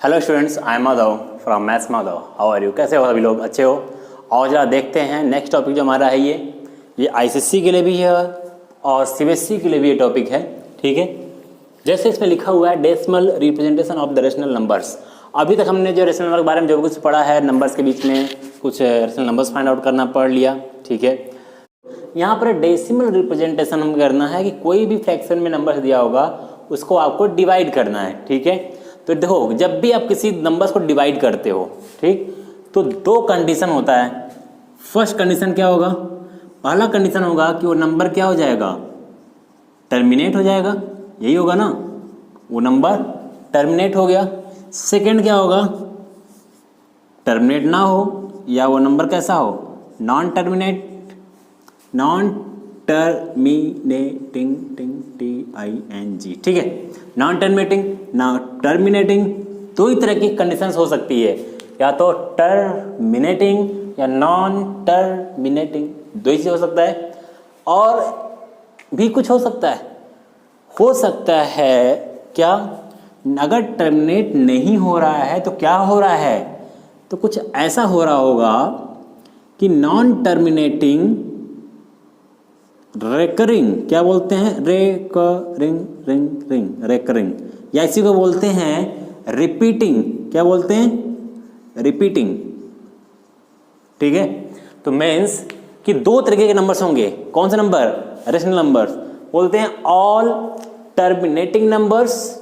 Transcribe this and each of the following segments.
Hello students, I am Madhav from maths Madhav. How are you? कैसे हो सभी लोग? अच्छे हो? और जरा देखते हैं नेक्स्ट टॉपिक जो हमारा है ये आईसीएसई के लिए भी है और सीबीएसई के लिए भी ये टॉपिक है। ठीक है, जैसे इसमें लिखा हुआ है decimal representation of the rational numbers. अभी तक हमने जो रेशनल नंबर के बारे में जो कुछ पढ़ा है, नंबर्स के बीच में कुछ रेशनल नंबर्स फाइंड आउट करना पढ़ लिया। ठीक है, यहाँ पर डेसिमल रिप्रेजेंटेशन हम करना है कि कोई भी फ्रैक्शन में नंबर दिया होगा उसको आपको डिवाइड करना है। ठीक है, तो देखो जब भी आप किसी नंबर्स को डिवाइड करते हो, ठीक, तो दो कंडीशन होता है। फर्स्ट कंडीशन क्या होगा? पहला कंडीशन होगा कि वो नंबर क्या हो जाएगा? टर्मिनेट हो जाएगा। यही होगा ना, वो नंबर टर्मिनेट हो गया। सेकंड क्या होगा? टर्मिनेट ना हो या वो नंबर कैसा हो? Non terminate, non terminating, TING। ठीक है, नॉन टर्मिनेटिंग, ना टर्मिनेटिंग। दो ही तरह की कंडीशंस हो सकती है, या तो टर्मिनेटिंग या नॉन टर्मिनेटिंग, दो ही चीज हो सकता है। और भी कुछ हो सकता है क्या? अगर टर्मिनेट नहीं हो रहा है तो क्या हो रहा है? तो कुछ ऐसा हो रहा होगा कि नॉन टर्मिनेटिंग रेकरिंग, क्या बोलते हैं? रेकरिंग, या इसी को बोलते हैं रिपीटिंग। क्या बोलते हैं? रिपीटिंग। ठीक है, तो मीन्स कि दो तरीके के नंबर्स होंगे। कौन से नंबर? Rational numbers. बोलते हैं all terminating numbers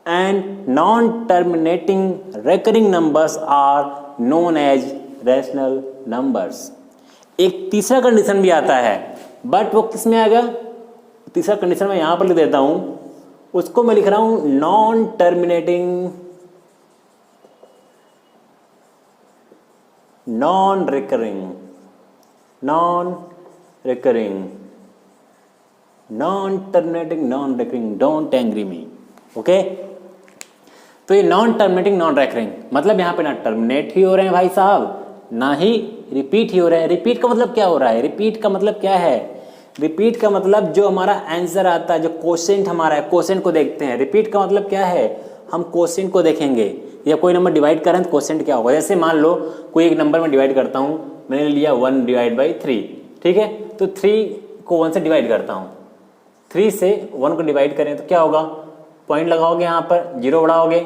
and non terminating recurring numbers are known as rational numbers. एक तीसरा कंडीशन भी आता है, बट वो किस में आएगा? तीसरा कंडीशन मैं यहां पर लिख देता हूं, उसको मैं लिख रहा हूं non terminating non recurring, non recurring, non terminating non recurring. Don't angry me. Okay, तो ये नॉन टर्मिनेटिंग नॉन रिकरिंग मतलब यहां पे ना टर्मिनेट ही हो रहे हैं भाई साहब, ना ही रिपीट ही हो रहा है। रिपीट का मतलब क्या हो रहा है? रिपीट का मतलब क्या है? रिपीट का मतलब जो हमारा आंसर आता है, जो क्वोशिएंट हमारा है, क्वोशिएंट को देखते हैं। रिपीट का मतलब क्या है? हम क्वोशिएंट को देखेंगे, या कोई नंबर डिवाइड करें तो क्वोशिएंट क्या होगा। जैसे मान लो कोई एक नंबर में डिवाइड करता हूं, मैंने लिया 1/3। ठीक है, तो 3 को 1 से डिवाइड करता हूं। 3 से 1 को डिवाइड करें तो क्या होगा? पॉइंट लगाओगे, यहाँ पर 0 बढ़ाओगे,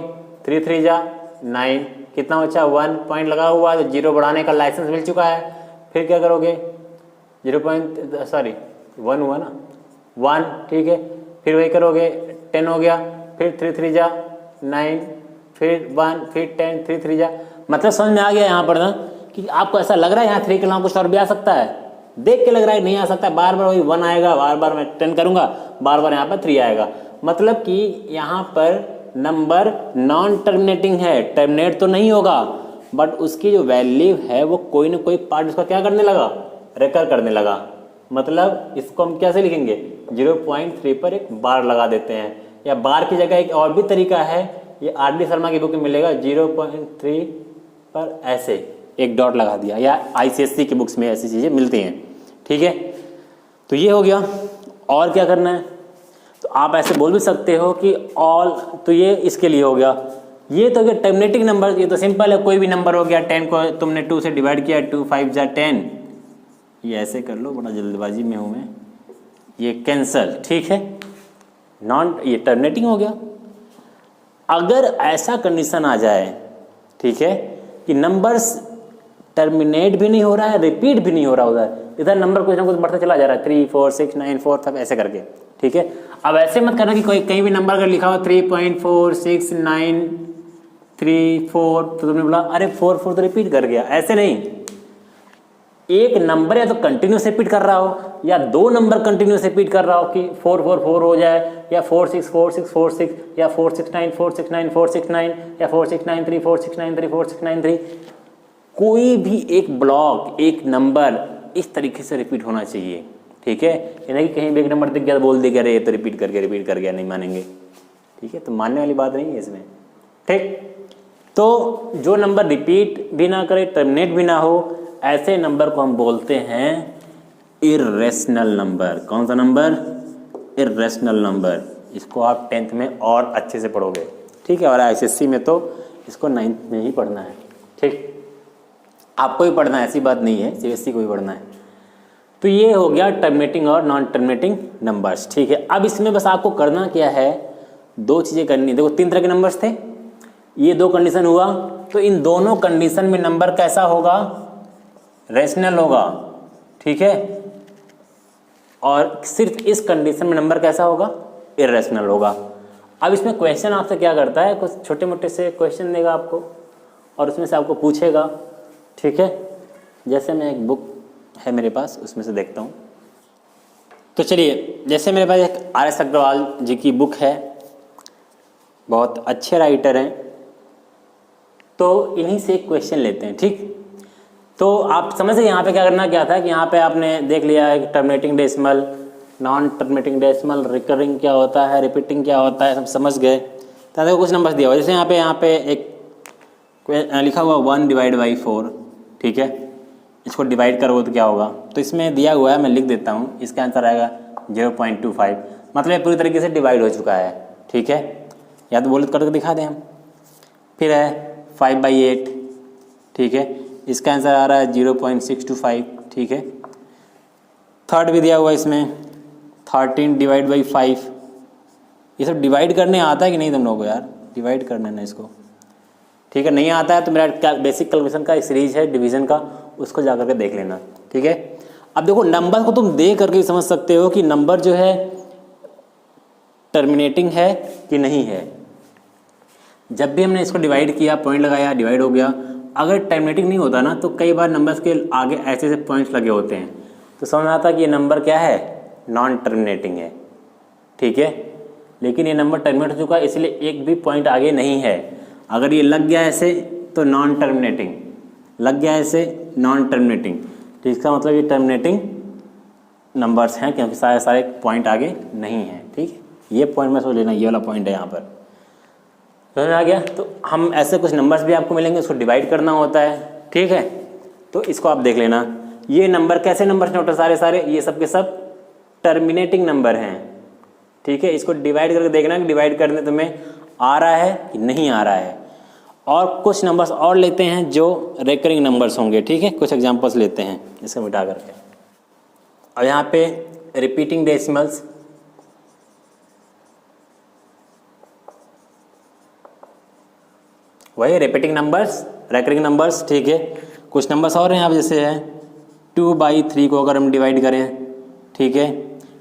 3 3 जा 9, कितना बचा? 1 पॉइंट लगा हुआ, तो 0 बढ़ाने का लाइसेंस मिल चुका है। फिर क्या करोगे? 1 हुआ ना, 1। ठीक है, फिर वही करोगे, 10 हो गया, फिर 3 3 जा 9, फिर 1, फिर 10, 3 3 जा। मतलब समझ में आ गया यहाँ पर ना कि आपको ऐसा लग रहा है यहाँ 3 के अलावा कुछ और भी आ सकता है? देख के लग रहा है नहीं आ सकता, बार बार वही 1 आएगा, बार बार मैं 10 करूंगा, बार बार यहाँ पर 3 आएगा। मतलब कि यहाँ पर नंबर नॉन टर्मिनेटिंग है, टर्मिनेट तो नहीं होगा, बट उसकी जो वैल्यू है वो कोई ना कोई पार्ट उसका क्या करने लगा? रेकर करने लगा। मतलब इसको हम कैसे लिखेंगे? 0.3 पर एक बार लगा देते हैं, या बार की जगह एक और भी तरीका है, ये RD शर्मा की बुक में मिलेगा। 0.3 पर ऐसे एक डॉट लगा दिया, या ICSE की बुक्स में ऐसी चीजें मिलती हैं। ठीक है, तो ये हो गया। और क्या करना है? तो आप ऐसे बोल भी सकते हो कि ऑल, तो ये इसके लिए हो गया। ये तो क्या टर्मिनेटिंग नंबर, ये तो सिंपल है, कोई भी नंबर हो गया। 10 को तुमने 2 से डिवाइड किया, 2 5 जा 10, ये ऐसे कर लो, बड़ा जल्दबाजी में हूं मैं, ये कैंसल। ठीक है, नॉन, ये टर्मिनेटिंग हो गया। अगर ऐसा कंडीशन आ जाए, ठीक है, कि नंबर्स टर्मिनेट भी नहीं हो रहा है, रिपीट भी नहीं हो रहा उधर, इधर नंबर कुछ ना कुछ बढ़ता चला जा रहा है, 3 4 6 9 4 5 ऐसे करके। ठीक है, अब ऐसे मत करना कि कोई कहीं भी नंबर अगर लिखा हो 3.46934, तो तुमने बोला अरे 4 4 तो रिपीट कर गया। ऐसे नहीं, एक नंबर या तो कंटिन्यूस रिपीट कर रहा हो, या दो नंबर कंटिन्यूस रिपीट कर रहा हो कि 4 4 4 हो जाए, या 4 6 4 6 4 6, या 4 6 9 4 6 9 4 6 9, या 4 6 9 3 4 6 9 3 4 6 9 3। कोई भी एक ब्लॉक, एक नंबर इस तरीके से रिपीट होना चाहिए। ठीक है, यानी कि कहीं भी एक नंबर दिख गया तो बोल देगा अरे ये तो रिपीट कर गया, नहीं मानेंगे। ठीक है, तो मानने वाली बात नहीं है इसमें। ठीक, तो जो नंबर रिपीट भी ना करे, टर्मिनेट भी ना हो, ऐसे नंबर को हम बोलते हैं इर्रेशनल नंबर। कौन सा नंबर? Irrational number. इसको आप 10th में और अच्छे से पढ़ोगे। ठीक है। और ICSE में तो इसको 9th में ही पढ़ना है, ठीक, आपको ही पढ़ना है, ऐसी बात नहीं है, CBSE को ही पढ़ना है। तो ये हो गया टर्मिनेटिंग और नॉन टर्मिनेटिंग नंबर्स, ठीक है। अब इसमें बस आपको करना क्या है, 2 चीज़ें करनी है। देखो 3 तरह के नंबर्स थे, ये 2 कंडीशन हुआ, तो इन दोनों कंडीशन में नंबर कैसा होगा, रैशनल होगा, ठीक है। और सिर्फ इस कंडीशन में नंबर कैसा होगा, इर्रेशनल होगा। अब इसमें क्वेश्चन आपसे क्या करता है, कुछ छोटे मोटे से क्वेश्चन देगा आपको और उसमें से आपको पूछेगा, ठीक है। जैसे मैं एक बुक है मेरे पास, उसमें से देखता हूँ। तो चलिए, जैसे मेरे पास एक RS अग्रवाल जी की बुक है, बहुत अच्छे राइटर हैं, तो इन्हीं से एक क्वेश्चन लेते हैं, ठीक। तो आप समझ गए यहाँ पे क्या करना क्या था, कि यहाँ पे आपने देख लिया है कि terminating decimal, non terminating decimal, recurring क्या होता है, रिपीटिंग क्या होता है, सब समझ गए। तो देखो कुछ नंबर्स दिया हुआ, जैसे यहाँ पे एक लिखा हुआ 1/4, ठीक है। इसको डिवाइड करो तो क्या होगा, तो इसमें दिया हुआ है, मैं लिख देता हूँ, इसका आंसर आएगा 0.25, मतलब पूरी तरीके से डिवाइड हो चुका है, ठीक है। या तो बोले करके दिखा दें हम। फिर है 5/8, ठीक है, इसका आंसर आ रहा है 0.625, ठीक है। थर्ड भी दिया हुआ है इसमें 13/5। ये सब डिवाइड करने आता है कि नहीं तुम लोगों को यार, डिवाइड करने ना इसको, ठीक है। नहीं आता है तो मेरा बेसिक कैलकुलेशन का एक सीरीज है डिवीजन का, उसको जा करके देख लेना, ठीक है। अब देखो नंबर को तुम दे करके समझ सकते हो कि नंबर जो है टर्मिनेटिंग है कि नहीं है। जब भी हमने इसको डिवाइड किया, पॉइंट लगाया, डिवाइड हो गया, अगर टर्मिनेटिंग नहीं होता ना, तो कई बार नंबर्स के आगे ऐसे ऐसे पॉइंट्स लगे होते हैं, तो समझ में आता कि ये नंबर क्या है, नॉन टर्मिनेटिंग है, ठीक है। लेकिन ये नंबर टर्मिनेट हो चुका है, इसलिए एक भी पॉइंट आगे नहीं है। अगर ये लग गया ऐसे तो नॉन टर्मिनेटिंग, लग गया ऐसे नॉन टर्मिनेटिंग, तो इसका मतलब ये टर्मिनेटिंग नंबर्स हैं, क्योंकि सारे सारे पॉइंट आगे नहीं हैं, ठीक है। ये पॉइंट में सोच लेना, ये वाला पॉइंट है यहाँ पर, समझ में आ गया। तो हम ऐसे कुछ नंबर्स भी आपको मिलेंगे, उसको डिवाइड करना होता है, ठीक है। तो इसको आप देख लेना, ये नंबर कैसे नंबर नोट सारे सारे, ये सब के सब टर्मिनेटिंग नंबर हैं, ठीक है। इसको डिवाइड करके देखना कि डिवाइड करने तुम्हें आ रहा है कि नहीं आ रहा है। और कुछ नंबर्स और लेते हैं जो रिकरिंग नंबर्स होंगे, ठीक है। कुछ एग्जांपल्स लेते हैं इसको मिटा करके। और यहाँ पे रिपीटिंग डेसिमल्स, वही रिपीटिंग नंबर्स, रिकरिंग नंबर्स, ठीक है। कुछ नंबर्स और हैं यहाँ पे, जैसे है 2/3 को अगर हम डिवाइड करें, ठीक है,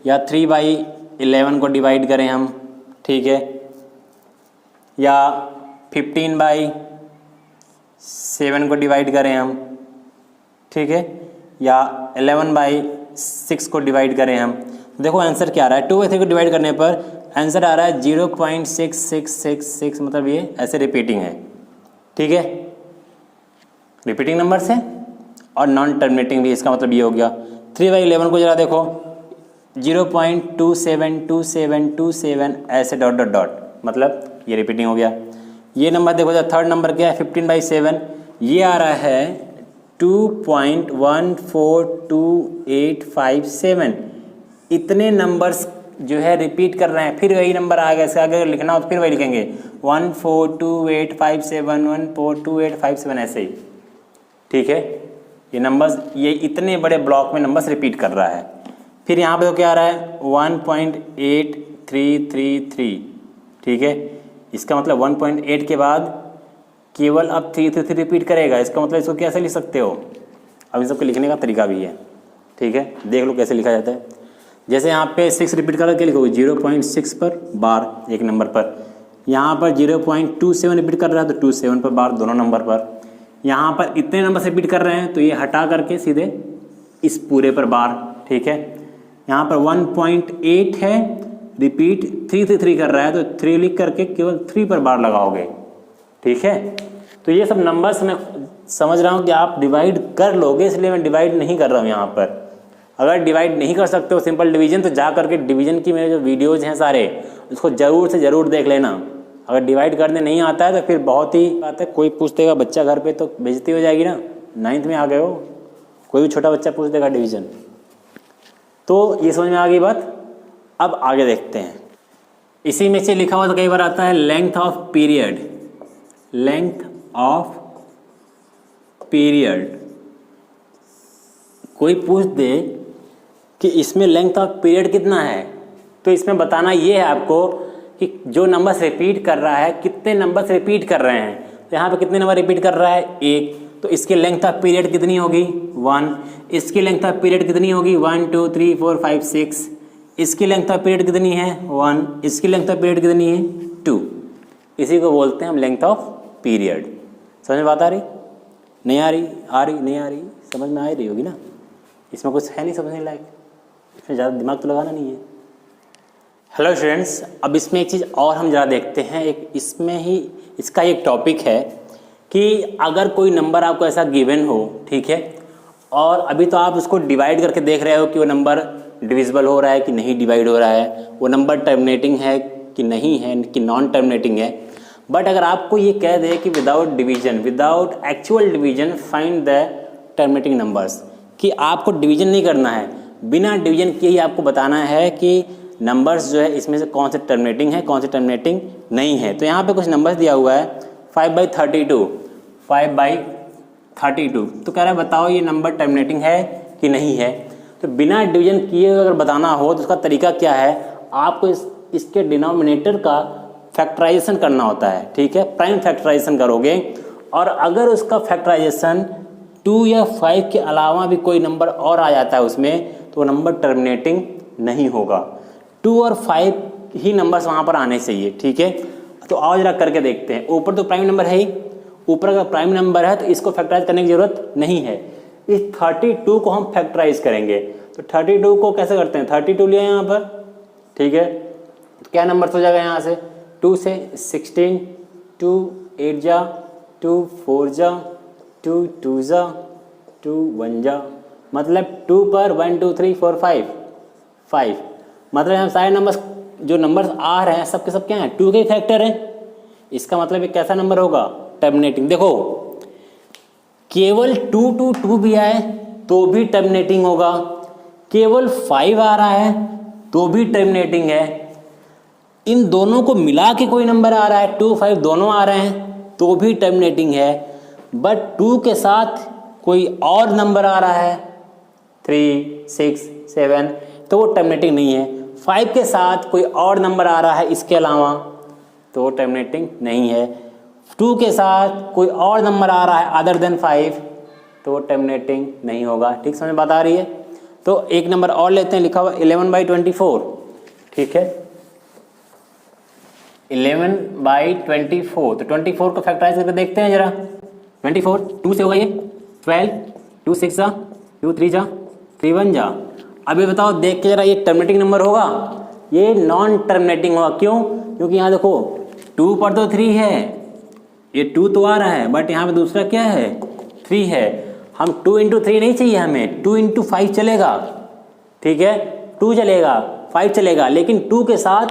या 3/11 को डिवाइड करें हम, ठीक है, या 15/7 को डिवाइड करें हम, ठीक है, या 11/6 को डिवाइड करें हम। देखो आंसर क्या आ रहा है, 2/3 को डिवाइड करने पर आंसर आ रहा है 0.6666, मतलब ये ऐसे रिपीटिंग है, ठीक है। रिपीटिंग नंबर्स है और नॉन टर्मिनेटिंग भी, इसका मतलब ये हो गया। 3/11 को जरा देखो, 0.272727 ऐसे डॉट डॉट डॉट, मतलब ये रिपीटिंग हो गया। ये नंबर देखो, थर्ड नंबर क्या है, 15/7, ये आ रहा है 2.142857। इतने नंबर्स जो है रिपीट कर रहे हैं, फिर वही नंबर आ गया, इसके आगे लिखना हो तो फिर वही लिखेंगे 142857, 142857 ऐसे ही, ठीक है। ये नंबर्स, ये इतने बड़े ब्लॉक में नंबर्स रिपीट कर रहा है। फिर यहाँ पे तो क्या आ रहा है 1.8333, ठीक है। इसका मतलब 1.8 के बाद केवल अब 333 रिपीट करेगा, इसका मतलब इसको कैसे लिख सकते हो, अब इन सबको लिखने का तरीका भी है, ठीक है। देख लो कैसे लिखा जाता है। जैसे यहाँ पे 6 रिपीट कर के लिखोगे 0.6 पर बार एक नंबर पर, यहाँ पर 0.27 रिपीट कर रहा है तो 27 पर बार दोनों नंबर पर, यहाँ पर इतने नंबर से रिपीट कर रहे हैं तो ये हटा करके सीधे इस पूरे पर बार, ठीक है। यहाँ पर 1.8 है, रिपीट 333 कर रहा है तो 3 लिख करके केवल 3 पर बार लगाओगे, ठीक है। तो ये सब नंबर्स मैं समझ रहा हूँ कि आप डिवाइड कर लोगे, इसलिए मैं डिवाइड नहीं कर रहा हूँ यहाँ पर। अगर डिवाइड नहीं कर सकते हो सिंपल डिवीजन, तो जा करके डिवीजन की मेरे जो वीडियोज़ हैं सारे, उसको ज़रूर से ज़रूर देख लेना। अगर डिवाइड करने नहीं आता है तो फिर बहुत ही बात है, कोई पूछ देगा बच्चा घर पे तो बेइज्जती हो जाएगी ना, 9th में आ गए हो, कोई भी छोटा बच्चा पूछ देगा डिवीजन। तो ये समझ में आ गई बात। अब आगे देखते हैं। इसी में से लिखा हुआ तो कई बार आता है length of period, length of period. कोई पूछ दे कि इसमें लेंथ ऑफ पीरियड कितना है, तो इसमें बताना ये है आपको कि जो नंबर्स रिपीट कर रहा है कितने नंबर्स रिपीट कर रहे हैं। तो यहाँ पे कितने नंबर रिपीट कर रहा है, एक, तो इसकी लेंथ ऑफ पीरियड कितनी होगी, 1। इसकी लेंथ ऑफ पीरियड कितनी होगी, 1 2 3 4 5 6। इसकी लेंथ ऑफ पीरियड कितनी है, 1। इसकी लेंथ ऑफ पीरियड कितनी है, 2। इसी को बोलते हैं हम लेंथ ऑफ पीरियड। समझ में बात आ रही, नहीं आ रही, आ रही नहीं आ रही, समझ में आ रही होगी ना। इसमें कुछ है नहीं समझने लायक, इसमें ज़्यादा दिमाग तो लगाना नहीं है। हेलो स्टूडेंट्स, अब इसमें एक चीज़ और हम ज़रा देखते हैं। एक इसमें ही इसका एक टॉपिक है कि अगर कोई नंबर आपको ऐसा गिवन हो, ठीक है, और अभी तो आप उसको डिवाइड करके देख रहे हो कि वो नंबर डिविजिबल हो रहा है कि नहीं डिवाइड हो रहा है, वो नंबर टर्मिनेटिंग है कि नहीं है, कि नॉन टर्मिनेटिंग है। बट अगर आपको ये कह दे कि without division, without actual division find the terminating numbers, कि आपको डिवीजन नहीं करना है, बिना डिवीजन किए ही आपको बताना है कि नंबर्स जो है इसमें से कौन से टर्मिनेटिंग है, कौन से टर्मिनेटिंग नहीं है। तो यहाँ पे कुछ नंबर्स दिया हुआ है 5/32, 5/32। तो कह रहा है बताओ ये नंबर टर्मिनेटिंग है कि नहीं है। तो बिना डिवीजन किए अगर बताना हो तो उसका तरीका क्या है, आपको इसके डिनोमिनेटर का फैक्टराइजेशन करना होता है, ठीक है, प्राइम फैक्टराइजेशन करोगे। और अगर उसका फैक्टराइजेशन 2 या 5 के अलावा भी कोई नंबर और आ जाता है उसमें, तो वो नंबर टर्मिनेटिंग नहीं होगा। 2 और 5 ही नंबर्स वहाँ पर आने चाहिए, ठीक है। तो आओ जरा करके देखते हैं। ऊपर तो प्राइम नंबर है ही, ऊपर अगर प्राइम नंबर है तो इसको फैक्टराइज करने की जरूरत नहीं है। इस 32 को हम फैक्टराइज करेंगे। तो 32 को कैसे करते हैं, 32 लिया यहाँ पर, ठीक है। तो क्या नंबर हो जाएगा यहाँ से, 2 से 16, 2 8 जा, 2 4 जा, 2 2 जा, 2 1 जा, मतलब 2 पर 1 2 3 4 5 5, मतलब हम सारे नंबर्स जो नंबर्स आ रहे हैं सब के सब क्या हैं, 2 के फैक्टर हैं। इसका मतलब ये कैसा नंबर होगा, टर्मिनेटिंग। देखो केवल 2 2 2 भी आए तो भी टर्मिनेटिंग होगा, केवल 5 आ रहा है तो भी टर्मिनेटिंग है। इन दोनों को मिला के कोई नंबर आ रहा है, 2 5 दोनों आ रहे हैं तो भी टर्मिनेटिंग है। बट 2 के साथ कोई और नंबर आ रहा है 3 6 7 तो वो टर्मिनेटिंग नहीं है। 5 के साथ कोई और नंबर आ रहा है इसके अलावा तो वो टर्मिनेटिंग नहीं है। 2 के साथ कोई और नंबर आ रहा है अदर देन 5 तो वो टर्मिनेटिंग नहीं होगा। ठीक समझ में बात आ रही है। तो एक नंबर और लेते हैं, लिखा हुआ 11/24, ठीक है, 11/24। तो 24 को फैक्टराइज करके देखते हैं जरा। 24 2 से होगा ये 12, 2 6 जा, 2 3 जा, 3 1 जा। अभी बताओ देख के जरा, ये टर्मिनेटिंग नंबर होगा, ये नॉन टर्मिनेटिंग होगा। क्यों? क्योंकि यहाँ देखो 2 पर तो 3 है, ये 2 तो आ रहा है, बट यहाँ पे दूसरा क्या है 3 है। हम 2 × 3 नहीं चाहिए हमें, 2 × 5 चलेगा, ठीक है, 2 चलेगा 5 चलेगा, लेकिन 2 के साथ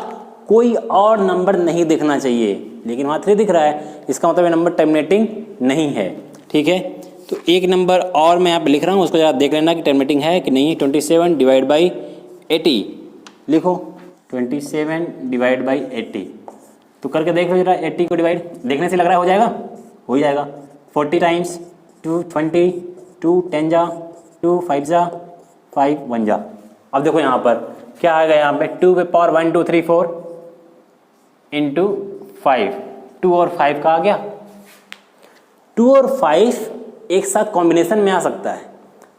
कोई और नंबर नहीं दिखना चाहिए। लेकिन वहाँ 3 दिख रहा है, इसका मतलब ये नंबर टर्मिनेटिंग नहीं है, ठीक है। तो एक नंबर और मैं यहाँ पे लिख रहा हूँ, उसको जरा देख लेना कि टर्मिनेटिंग है कि नहीं। 27/80 लिखो, 27/80। तो करके देख लो जरा, 80 को डिवाइड, देखने से लग रहा है हो जाएगा, हो ही जाएगा। 40 टाइम्स 2 20, 2 10 जा, 2 5 जा, 5 1 जा। अब देखो यहाँ पर क्या आएगा, यहाँ पे 2 पे पावर 1 2 3 4 इंटू 5, 2 और 5 का आ गया। 2 और 5 एक साथ कॉम्बिनेशन में आ सकता है,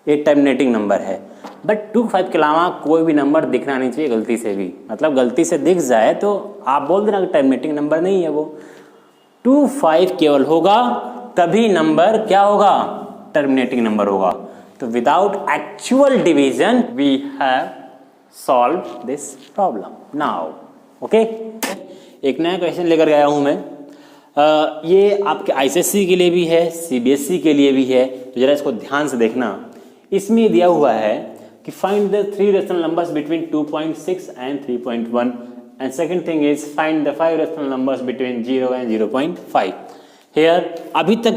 ये टर्मिनेटिंग नंबर है। बट 2 5 के अलावा कोई भी नंबर दिखना नहीं चाहिए गलती से भी, मतलब गलती से दिख जाए तो आप बोल देना कि टर्मिनेटिंग नंबर नहीं है वो। 2 5 केवल होगा तभी नंबर क्या होगा, टर्मिनेटिंग नंबर होगा। तो without actual division we have solve this problem now. Okay, एक नया क्वेश्चन लेकर गया हूं मैं। ये आपके ICSE के लिए भी है, CBSE के लिए भी है, तो जरा इसको ध्यान से देखना। इसमें दिया हुआ है कि find the 3 rational numbers between 2.6 and 3.1 and second thing is find the 5 rational numbers between 0 and 0.5। Here अभी तक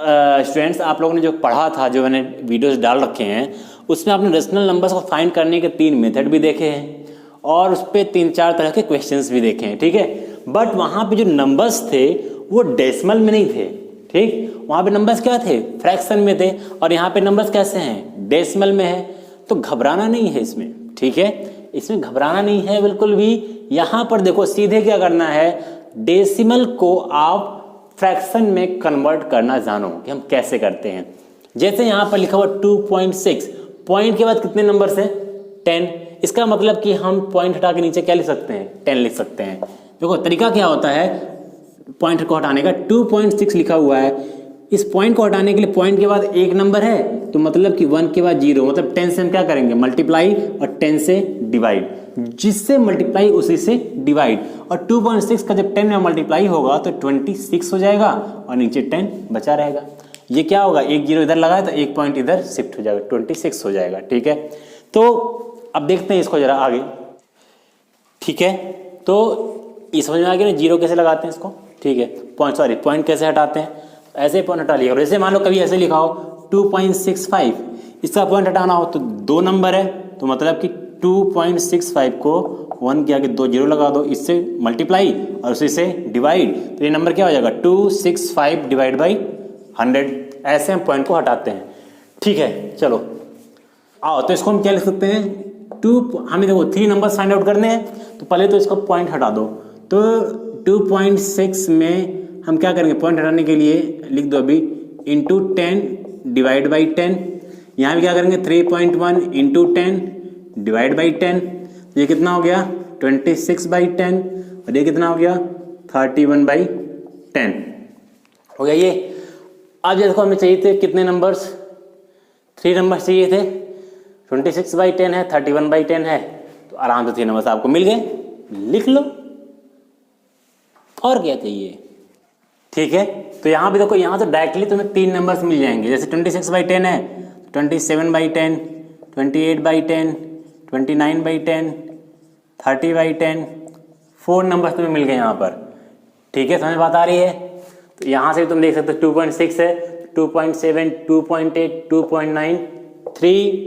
स्टूडेंट्स आप लोगों ने जो पढ़ा था, जो मैंने वीडियोस डाल रखे हैं, उसमें आपने रेशनल नंबर्स को फाइंड करने के 3 मेथड भी देखे हैं और उस पर 3-4 तरह के क्वेश्चंस भी देखे हैं, ठीक है। बट वहाँ पे जो नंबर्स थे वो डेसिमल में नहीं थे, ठीक, वहाँ पे नंबर्स क्या थे, फ्रैक्शन में थे, और यहाँ पे नंबर्स कैसे हैं, डेसिमल में है। तो घबराना नहीं है इसमें, ठीक है, इसमें घबराना नहीं है बिल्कुल भी। यहाँ पर देखो सीधे क्या करना है, डेसिमल को आप फ्रैक्शन में कन्वर्ट करना जानो कि हम कैसे करते हैं। जैसे यहाँ पर लिखा हुआ 2.6, पॉइंट के बाद कितने नंबर है, 10, इसका मतलब कि हम पॉइंट हटा के नीचे क्या लिख सकते हैं, 10 लिख सकते हैं। देखो तरीका क्या होता है पॉइंट को हटाने का, 2.6 लिखा हुआ है, इस पॉइंट को हटाने के लिए पॉइंट के बाद एक नंबर है तो मतलब कि 1 के बाद 0, मतलब 10 से हम क्या करेंगे, मल्टीप्लाई, और 10 से डिवाइड, जिससे मल्टीप्लाई उसी से डिवाइड, और 2.6 का जब 10 में मल्टीप्लाई होगा तो 26 हो जाएगा और नीचे 10 बचा रहेगा। ये क्या होगा, एक 0 इधर लगाए तो एक पॉइंट इधर शिफ्ट हो जाएगा, 26 हो जाएगा, ठीक है। तो अब देखते हैं इसको जरा आगे, ठीक है। तो इस समझ में आ गया ना, 0 कैसे लगाते हैं इसको, ठीक है, पॉइंट कैसे हटाते हैं, ऐसे पॉइंट हटा लिया। और जैसे मान लो कभी ऐसे लिखा हो 2.65, इसका पॉइंट हटाना हो तो 2 नंबर है, तो मतलब कि 2.65 को 1 के आगे 2 0 लगा दो, इससे मल्टीप्लाई और उसी से डिवाइड, तो ये नंबर क्या हो जाएगा, 265 डिवाइड बाई 100। ऐसे हम पॉइंट को हटाते हैं, ठीक है। चलो आओ, तो इसको हम क्या लिख सकते हैं, हमें देखो 3 नंबर फाइंड आउट करने हैं, तो पहले तो इसको पॉइंट हटा दो। तो 2.6 में हम क्या करेंगे, पॉइंट हटाने के लिए लिख दो अभी इंटू 10 डिवाइड बाई 10, यहाँ भी क्या करेंगे 3.1 इंटू 10 डिवाइड बाई 10, ये कितना हो गया 26/10, और ये कितना हो गया 31/10 हो गया ये। अब देखो हमें चाहिए थे कितने नंबर्स, 3 नंबर्स चाहिए थे, 26/10 है, 31/10 है, तो आराम से 3 नंबर्स आपको मिल गए, लिख लो, और क्या चाहिए, ठीक है। तो यहाँ भी देखो, यहाँ तो डायरेक्टली तुम्हें 3 नंबर्स मिल जाएंगे, जैसे 26/10 है, 27/10, 28/10, 29/10, 30/10, 4 नंबर्स तुम्हें मिल गए यहाँ पर, ठीक है, समझ बात आ रही है। तो यहाँ से भी तुम देख सकते हो 2.6 है, 2.7, 2.8, 2.9, 3,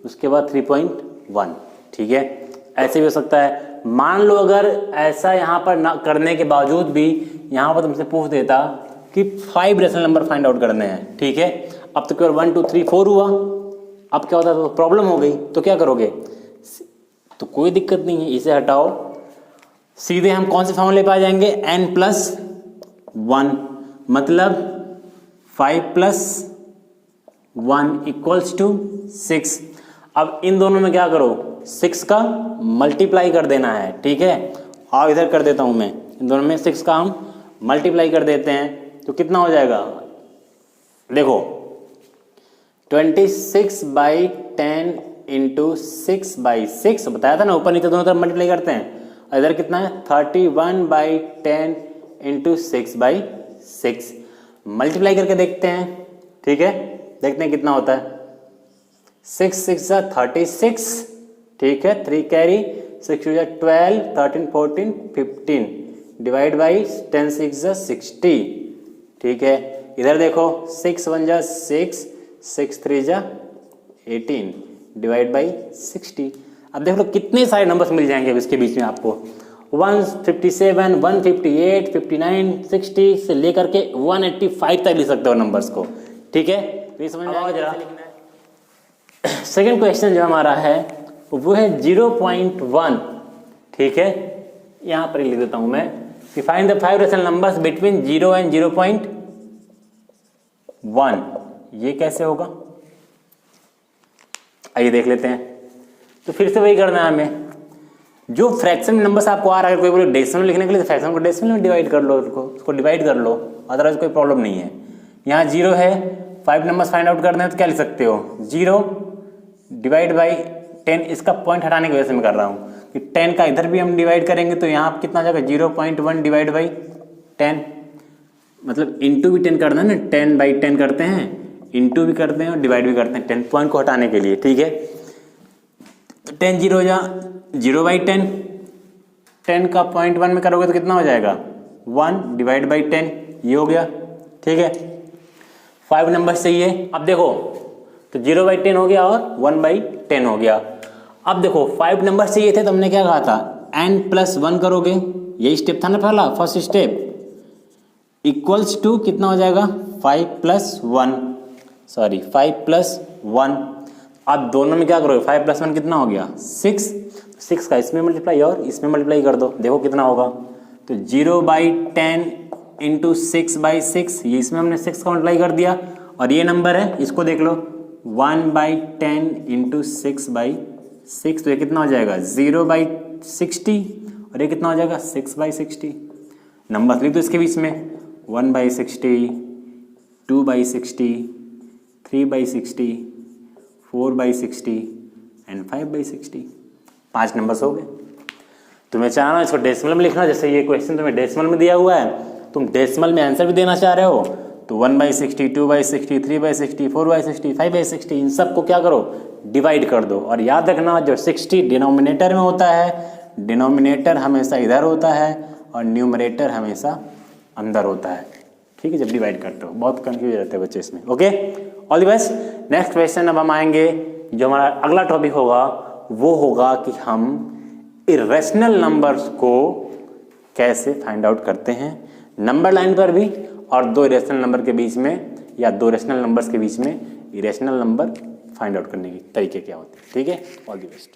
उसके बाद 3.1, ठीक है। ऐसे भी हो सकता है। मान लो अगर ऐसा यहाँ पर ना करने के बावजूद भी यहाँ पर तुमसे पूछ देता कि 5 रेशनल नंबर फाइंड आउट करने हैं, ठीक है, अब तो केवल 1 2 3 4 हुआ, अब क्या होता है, तो प्रॉब्लम हो गई, तो क्या करोगे, तो कोई दिक्कत नहीं है, इसे हटाओ, सीधे हम कौन से फॉर्मूले पे आ जाएंगे, n+1, मतलब 5 + 1 = 6। अब इन दोनों में क्या करो, 6 का मल्टीप्लाई कर देना है, ठीक है। और इधर कर देता हूं मैं, इन दोनों में 6 का हम मल्टीप्लाई कर देते हैं, तो कितना हो जाएगा, देखो 26/10 × 6/6 बताया था ना, ऊपर नीचे दोनों तरफ मल्टीप्लाई करते हैं, और इधर कितना है 31/10 × 6/6, मल्टीप्लाई करके देखते हैं, ठीक है, देखते हैं कितना होता है, 6 6 36, ठीक है, 3 कैरी, 6 2 12, 13 14 15 डिवाइड बाई 10 6 60, ठीक है। इधर देखो 6 1 6, 6 3 18 डिवाइड बाई 60। अब देख लो कितने सारे नंबर्स मिल जाएंगे इसके बीच में आपको, 157, 158, 59, 60 से लेकर के 185 तक लिख सकते हो नंबर्स को, ठीक है। तो ये समझ में आएगा जरा। सेकेंड क्वेश्चन जो हमारा है वो है 0.1, ठीक है, यहाँ पर लिख देता हूं मैं कि find the 5 rational numbers between 0 and 0.1। ये कैसे होगा, आइए देख लेते हैं। तो फिर से वही करना है हमें, जो फ्रैक्शन में नंबर्स आपको आ रहा है, अगर कोई बोले डेसिमल लिखने के लिए तो फ्रैक्शन को डेसिमल में डिवाइड कर लो, उसको डिवाइड कर लो, अदरवाइज कोई प्रॉब्लम नहीं है। यहाँ 0 है, 5 नंबर्स फाइंड आउट करना है, तो क्या लिख सकते हो, 0 डिवाइड बाई 10, इसका पॉइंट हटाने की वजह से मैं कर रहा हूँ कि 10 का इधर भी हम डिवाइड करेंगे तो यहाँ कितना जाएगा 0.1 डिवाइड बाई 10, मतलब इंटू भी 10 करना है ना, 10/10 करते हैं, इंटू भी करते हैं और डिवाइड भी करते हैं 10 पॉइंट को हटाने के लिए, ठीक है। 10 0 जा 0/10, 10 का 0.1 में करोगे तो कितना हो जाएगा 1 डिवाइड बाई 10, ये हो गया, ठीक है। 5 नंबर चाहिए, अब देखो तो 0/10 हो गया और 1/10 हो गया। अब देखो 5 नंबर चाहिए थे तो हमने क्या कहा था, n+1 करोगे, यही स्टेप था ना पहला, फर्स्ट स्टेप, इक्वल्स टू कितना हो जाएगा 5+1, सॉरी 5+1। अब दोनों में क्या करोगे, 5+1 कितना हो गया 6, 6 का इसमें मल्टीप्लाई और इसमें मल्टीप्लाई कर दो, देखो कितना होगा। तो 0/10 इंटू 6/6, ये इसमें हमने 6 का मल्टीप्लाई कर दिया, और ये नंबर है इसको देख लो 1/10 इंटू 6/6, तो ये कितना हो जाएगा 0/60, और ये कितना हो जाएगा 6/60। नंबर लिख दो इसके बीच में 1/60, 2/60, 3/60, 4/60 एंड 5/60। 5 नंबर्स हो गए। तुम्हें चाह रहा हूँ इसको डेसिमल में लिखना, जैसे ये क्वेश्चन तुम्हें डेसिमल में दिया हुआ है, तुम डेसिमल में आंसर भी देना चाह रहे हो, तो 1/60, 2/60, 3/60, 4/60, 5/60, इन सब को क्या करो, डिवाइड कर दो। और याद रखना जो 60 डिनोमिनेटर में होता है, डिनोमिनेटर हमेशा इधर होता है और न्यूमरेटर हमेशा अंदर होता है, ठीक है, जब डिवाइड करते हो। बहुत कंफ्यूज रहते हैं बच्चे इसमें। Okay, all the best. Next question अब हम आएंगे, जो हमारा अगला टॉपिक होगा वो होगा कि हम इरेशनल नंबर्स को कैसे फाइंड आउट करते हैं, नंबर लाइन पर भी, और दो इरेशनल नंबर के बीच में या दो रेशनल नंबर्स के बीच में इरेशनल नंबर फाइंड आउट करने के तरीके क्या होते हैं। ठीक है, ऑल द बेस्ट।